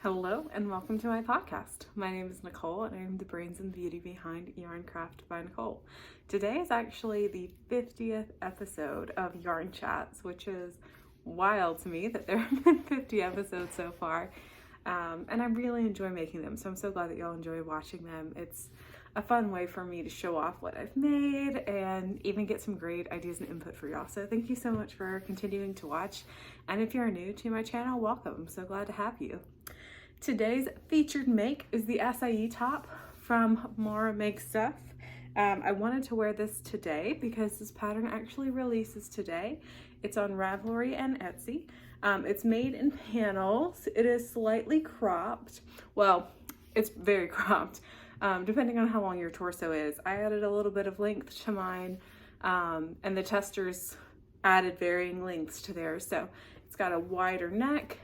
Hello and welcome to my podcast. My name is Nicole and I am the brains and beauty behind Yarn Craft by Nicole. Today is actually the 50th episode of Yarn Chats, which is wild to me that there have been 50 episodes so far. And I really enjoy making them, so I'm so glad that y'all enjoy watching them. It's a fun way for me to show off what I've made and even get some great ideas and input for y'all. So thank you so much for continuing to watch. And if you're new to my channel, welcome. I'm so glad to have you. Today's featured make is the Acai top from MauraMakesStuff. I wanted to wear this today because this pattern actually releases today. It's on Ravelry and Etsy. It's made in panels. It is slightly cropped. Well, it's very cropped, depending on how long your torso is. I added a little bit of length to mine, and the testers added varying lengths to theirs. So it's got a wider neck.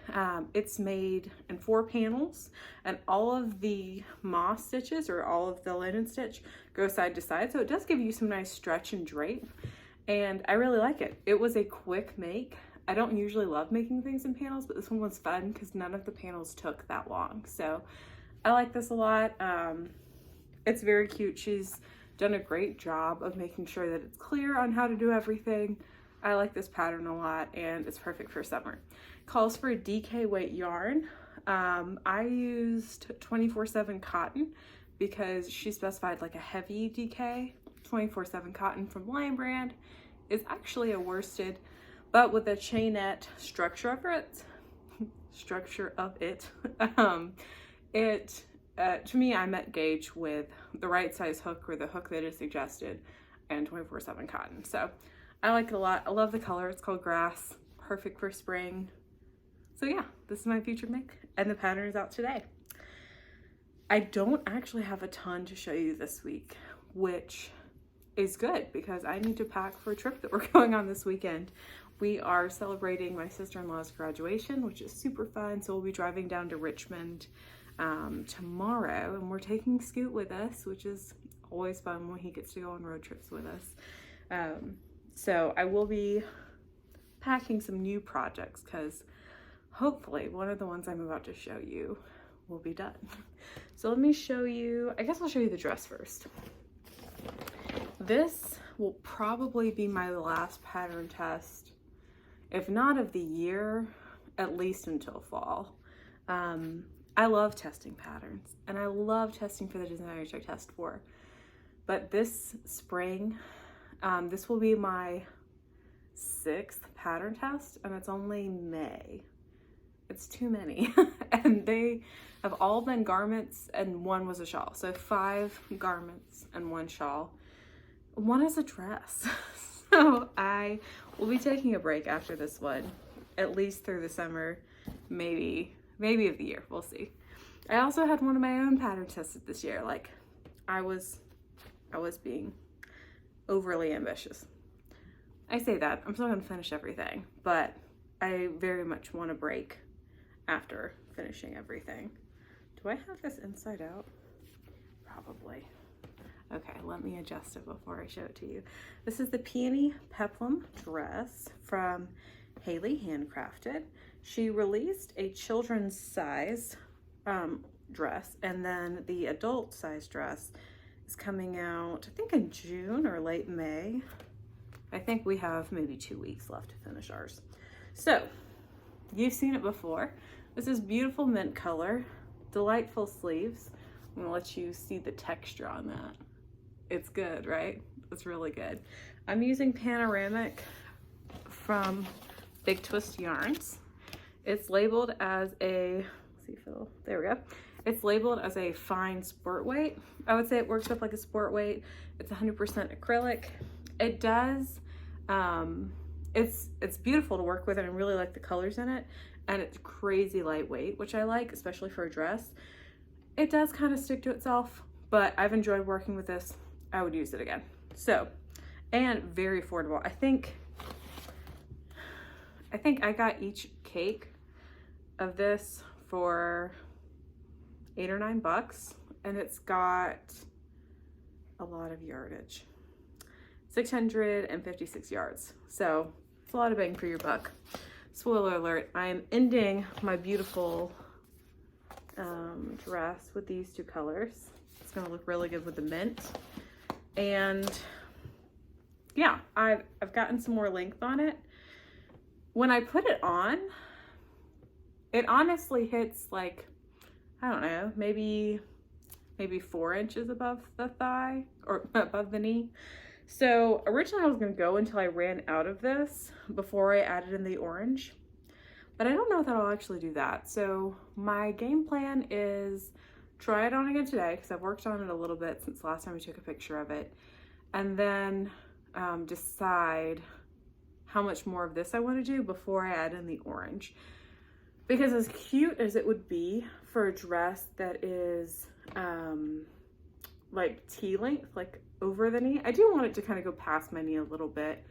It's made in 4 panels, and all of the moss stitches, or all of the linen stitch, go side to side. So it does give you some nice stretch and drape, and I really like it. It was a quick make. I don't usually love making things in panels, but this one was fun because none of the panels took that long. So I like this a lot. It's very cute. She's done a great job of making sure that it's clear on how to do everything. I like this pattern a lot and it's perfect for summer. Calls for a DK weight yarn. I used 24/7 cotton because she specified like a heavy DK. 24/7 cotton from Lion Brand is actually a worsted, but with a chainette structure of it, to me, I met gauge with the right size hook, or the hook that is suggested, and 24/7 cotton. So I like it a lot. I love the color. It's called Grass. Perfect for spring. So yeah, this is my featured make, and the pattern is out today. I don't actually have a ton to show you this week, which is good because I need to pack for a trip that we're going on this weekend. We are celebrating my sister-in-law's graduation, which is super fun. So we'll be driving down to Richmond tomorrow, and we're taking Scoot with us, which is always fun when he gets to go on road trips with us. So I will be packing some new projects because hopefully one of the ones I'm about to show you will be done. So let me show you, I guess I'll show you the dress first. This will probably be my last pattern test, if not of the year, at least until fall. I love testing patterns and I love testing for the designers I test for. But this spring, this will be my 6th pattern test, and it's only May. It's too many. And they have all been garments and one was a shawl. So 5 garments and 1 shawl. One is a dress. So I will be taking a break after this one, at least through the summer, maybe of the year. We'll see. I also had one of my own pattern tested this year. Like I was being overly ambitious. I say that, I'm still gonna finish everything, but I very much want a break after finishing everything. Do I have this inside out? Probably. Okay, let me adjust it before I show it to you. This is the Peony Peplum Dress from Haley Handcrafted. She released a children's size dress, and then the adult size dress is coming out, I think in June or late May. I think we have maybe 2 weeks left to finish ours. So, you've seen it before. This is beautiful mint color, delightful sleeves. I'm gonna let you see the texture on that. It's good, right? It's really good. I'm using Panoramic from Big Twist Yarns. It's labeled as a, let's see, Phil, there we go. It's labeled as a fine sport weight. I would say it works up like a sport weight. It's 100% acrylic. It does, it's beautiful to work with, and I really like the colors in it, and it's crazy lightweight, which I like, especially for a dress. It does kind of stick to itself, but I've enjoyed working with this. I would use it again. So, and very affordable. I think I got each cake of this for $8 or $9, and it's got a lot of yardage. 656 yards. So it's a lot of bang for your buck. Spoiler alert, I am ending my beautiful dress with these two colors. It's gonna look really good with the mint. And yeah, I've gotten some more length on it. When I put it on, it honestly hits like, I don't know, maybe 4 inches above the thigh or above the knee. So originally I was gonna go until I ran out of this before I added in the orange, but I don't know that I'll actually do that. So my game plan is try it on again today, because I've worked on it a little bit since the last time we took a picture of it, and then decide how much more of this I want to do before I add in the orange. Because as cute as it would be for a dress that is like T-length, like over the knee, I do want it to kind of go past my knee a little bit.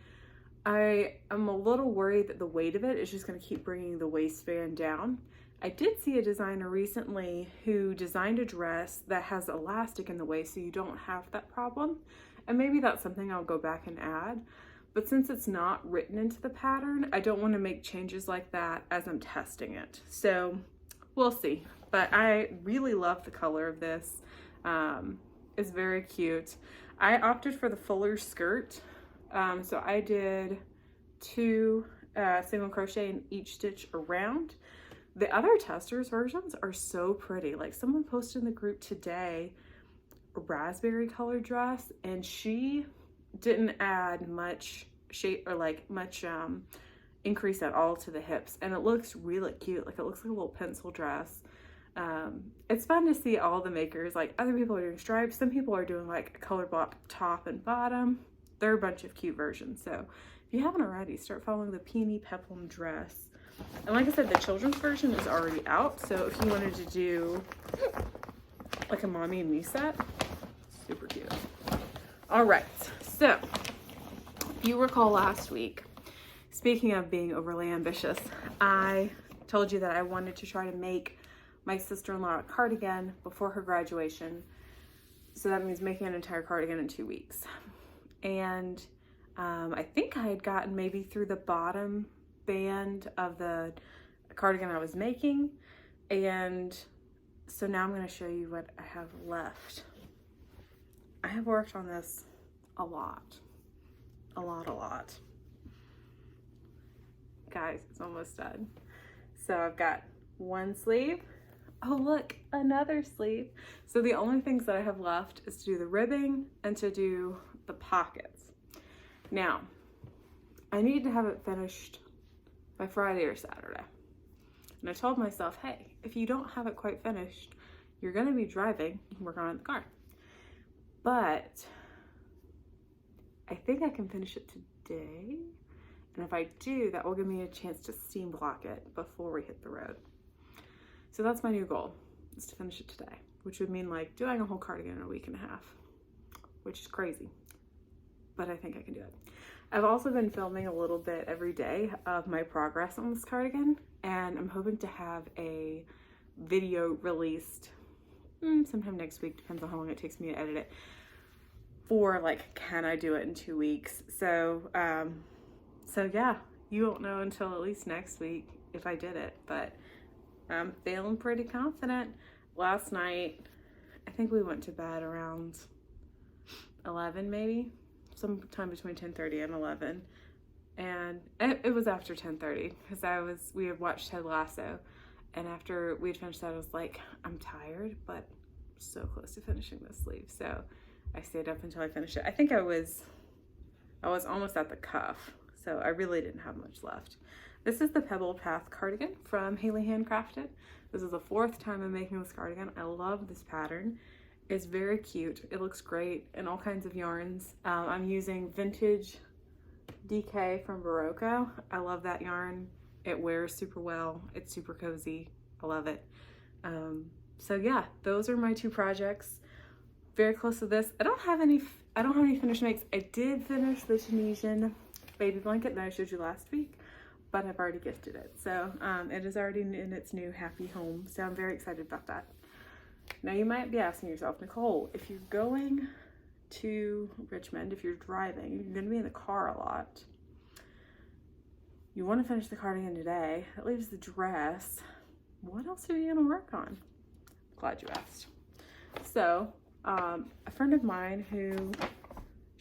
I am a little worried that the weight of it is just going to keep bringing the waistband down. I did see a designer recently who designed a dress that has elastic in the waist so you don't have that problem. And maybe that's something I'll go back and add. But since it's not written into the pattern, I don't want to make changes like that as I'm testing it. So we'll see. But I really love the color of this. It's very cute. I opted for the fuller skirt. So I did 2 single crochet in each stitch around. The other testers versions are so pretty. Like someone posted in the group today a raspberry colored dress, and she didn't add much shape or like much increase at all to the hips, and it looks really cute. Like it looks like a little pencil dress. It's fun to see all the makers. Like other people are doing stripes, some people are doing like a color block top and bottom. There are a bunch of cute versions. So if you haven't already, start following the Peony Peplum Dress. And like I said, the children's version is already out. So if you wanted to do like a mommy and me set, super cute. All right, so if you recall last week, speaking of being overly ambitious, I told you that I wanted to try to make my sister-in-law a cardigan before her graduation. So that means making an entire cardigan in 2 weeks. And I think I had gotten maybe through the bottom band of the cardigan I was making. And so now I'm going to show you what I have left. I have worked on this a lot. Guys, it's almost done. So I've got one sleeve. Oh look, another sleeve. So the only things that I have left is to do the ribbing and to do the pockets. Now, I need to have it finished by Friday or Saturday. And I told myself, hey, if you don't have it quite finished, you're gonna be driving, you can work on it in the car. But I think I can finish it today. And if I do, that will give me a chance to steam block it before we hit the road. So that's my new goal, is to finish it today, which would mean like doing a whole cardigan in a week and a half, which is crazy, but I think I can do it. I've also been filming a little bit every day of my progress on this cardigan, and I'm hoping to have a video released sometime next week, depends on how long it takes me to edit it, for like, can I do it in 2 weeks? So yeah, you won't know until at least next week if I did it, but I'm feeling pretty confident. Last night, I think we went to bed around 11 maybe, sometime between 10:30 and 11. And it was after 10:30 because we had watched Ted Lasso, and after we had finished that, I was like, I'm tired, but so close to finishing this sleeve. So I stayed up until I finished it. I think I was almost at the cuff, so I really didn't have much left. This is the Pebble Pass cardigan from Haley Handcrafted. This is the 4th time I'm making this cardigan. I love this pattern. It's very cute. It looks great in all kinds of yarns. I'm using Vintage DK from Berroco. I love that yarn. It wears super well. It's super cozy. I love it. So yeah, those are my 2 projects. Very close to this. I don't have any finished makes. I did finish the Tunisian baby blanket that I showed you last week, but I've already gifted it. So it is already in its new happy home. So I'm very excited about that. Now you might be asking yourself, Nicole, if you're going to Richmond, if you're driving, you're gonna be in the car a lot. You wanna finish the cardigan today. That leaves the dress. What else are you gonna work on? glad you asked. So, a friend of mine who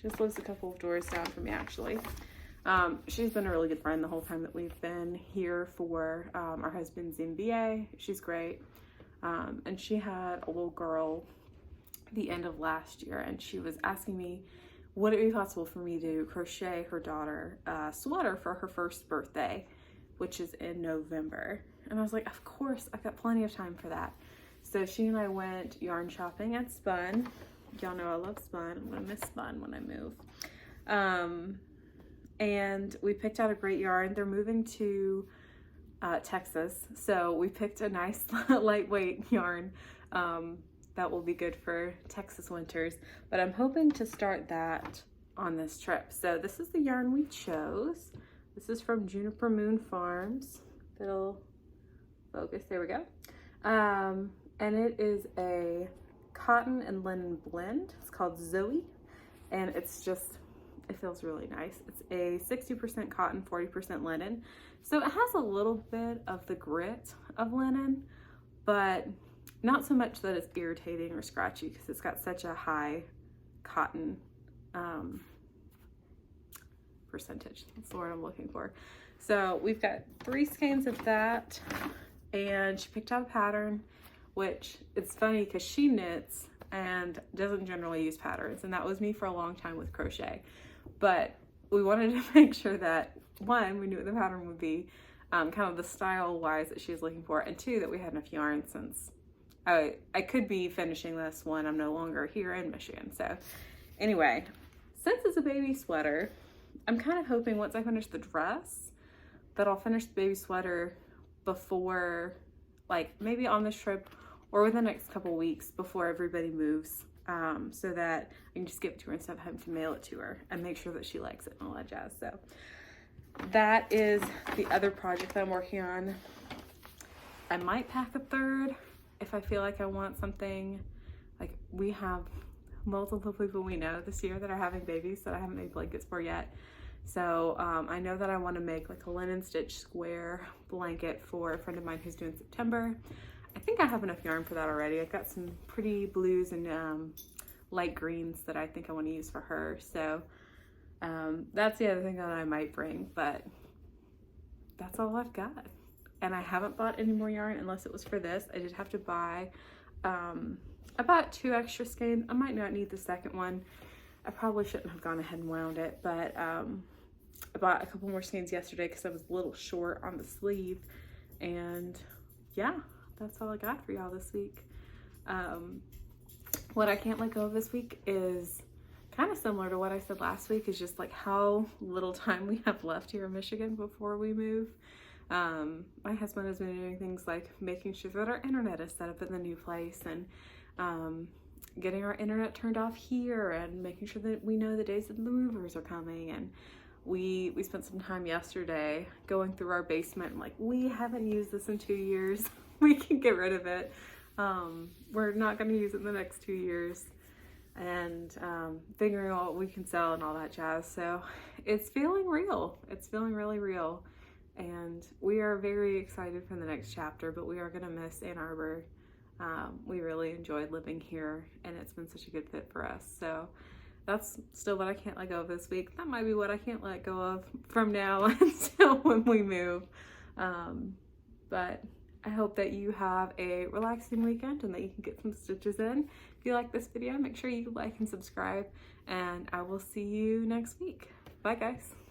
just lives a couple of doors down from me, actually, she's been a really good friend the whole time that we've been here for our husband's MBA. She's great. And she had a little girl the end of last year, and she was asking me, would it be possible for me to crochet her daughter a sweater for her first birthday, which is in November? And I was like, of course, I've got plenty of time for that. So she and I went yarn shopping at Spun. Y'all know I love Spun. I'm gonna miss Spun when I move. And we picked out a great yarn. They're moving to Texas, so we picked a nice lightweight yarn that will be good for Texas winters, but I'm hoping to start that on this trip. So this is the yarn we chose. This is from Juniper Moon Farms. It'll focus, there we go. And it is a cotton and linen blend. It's called Zooey, and it's just, it feels really nice. It's a 60% cotton, 40% linen. So it has a little bit of the grit of linen, but not so much that it's irritating or scratchy because it's got such a high cotton percentage. That's the word I'm looking for. So we've got 3 skeins of that, and she picked out a pattern, which it's funny because she knits and doesn't generally use patterns, and that was me for a long time with crochet. But we wanted to make sure that, 1, we knew what the pattern would be, kind of the style wise that she was looking for, and 2, that we had enough yarn since I could be finishing this when I'm no longer here in Michigan. So anyway, since it's a baby sweater, I'm kind of hoping once I finish the dress that I'll finish the baby sweater before, like maybe on this trip or within the next couple weeks before everybody moves, so that I can just give it to her instead of having to mail it to her and make sure that she likes it and all that jazz. So that is the other project that I'm working on. I might pack a third if I feel like I want something. Like, we have multiple people we know this year that are having babies that I haven't made blankets for yet. So I know that I want to make like a linen stitch square blanket for a friend of mine who's doing September. I think I have enough yarn for that already. I've got some pretty blues and light greens that I think I want to use for her. So that's the other thing that I might bring, but that's all I've got. And I haven't bought any more yarn unless it was for this. I did have to buy, I bought 2 extra skeins. I might not need the second one. I probably shouldn't have gone ahead and wound it, but I bought a couple more skeins yesterday because I was a little short on the sleeve. And yeah, that's all I got for y'all this week. What I can't let go of this week is kind of similar to what I said last week, is just like how little time we have left here in Michigan before we move. My husband has been doing things like making sure that our internet is set up in the new place, and getting our internet turned off here, and making sure that we know the days that the movers are coming. And we spent some time yesterday going through our basement and like, we haven't used this in 2 years. We can get rid of it. We're not going to use it in the next 2 years, and figuring out what we can sell and all that jazz. So it's feeling real. It's feeling really real. And we are very excited for the next chapter, but we are going to miss Ann Arbor. We really enjoyed living here, and it's been such a good fit for us. So that's still what I can't let go of this week. That might be what I can't let go of from now until when we move. But I hope that you have a relaxing weekend and that you can get some stitches in. If you like this video, make sure you like and subscribe, and I will see you next week. Bye, guys.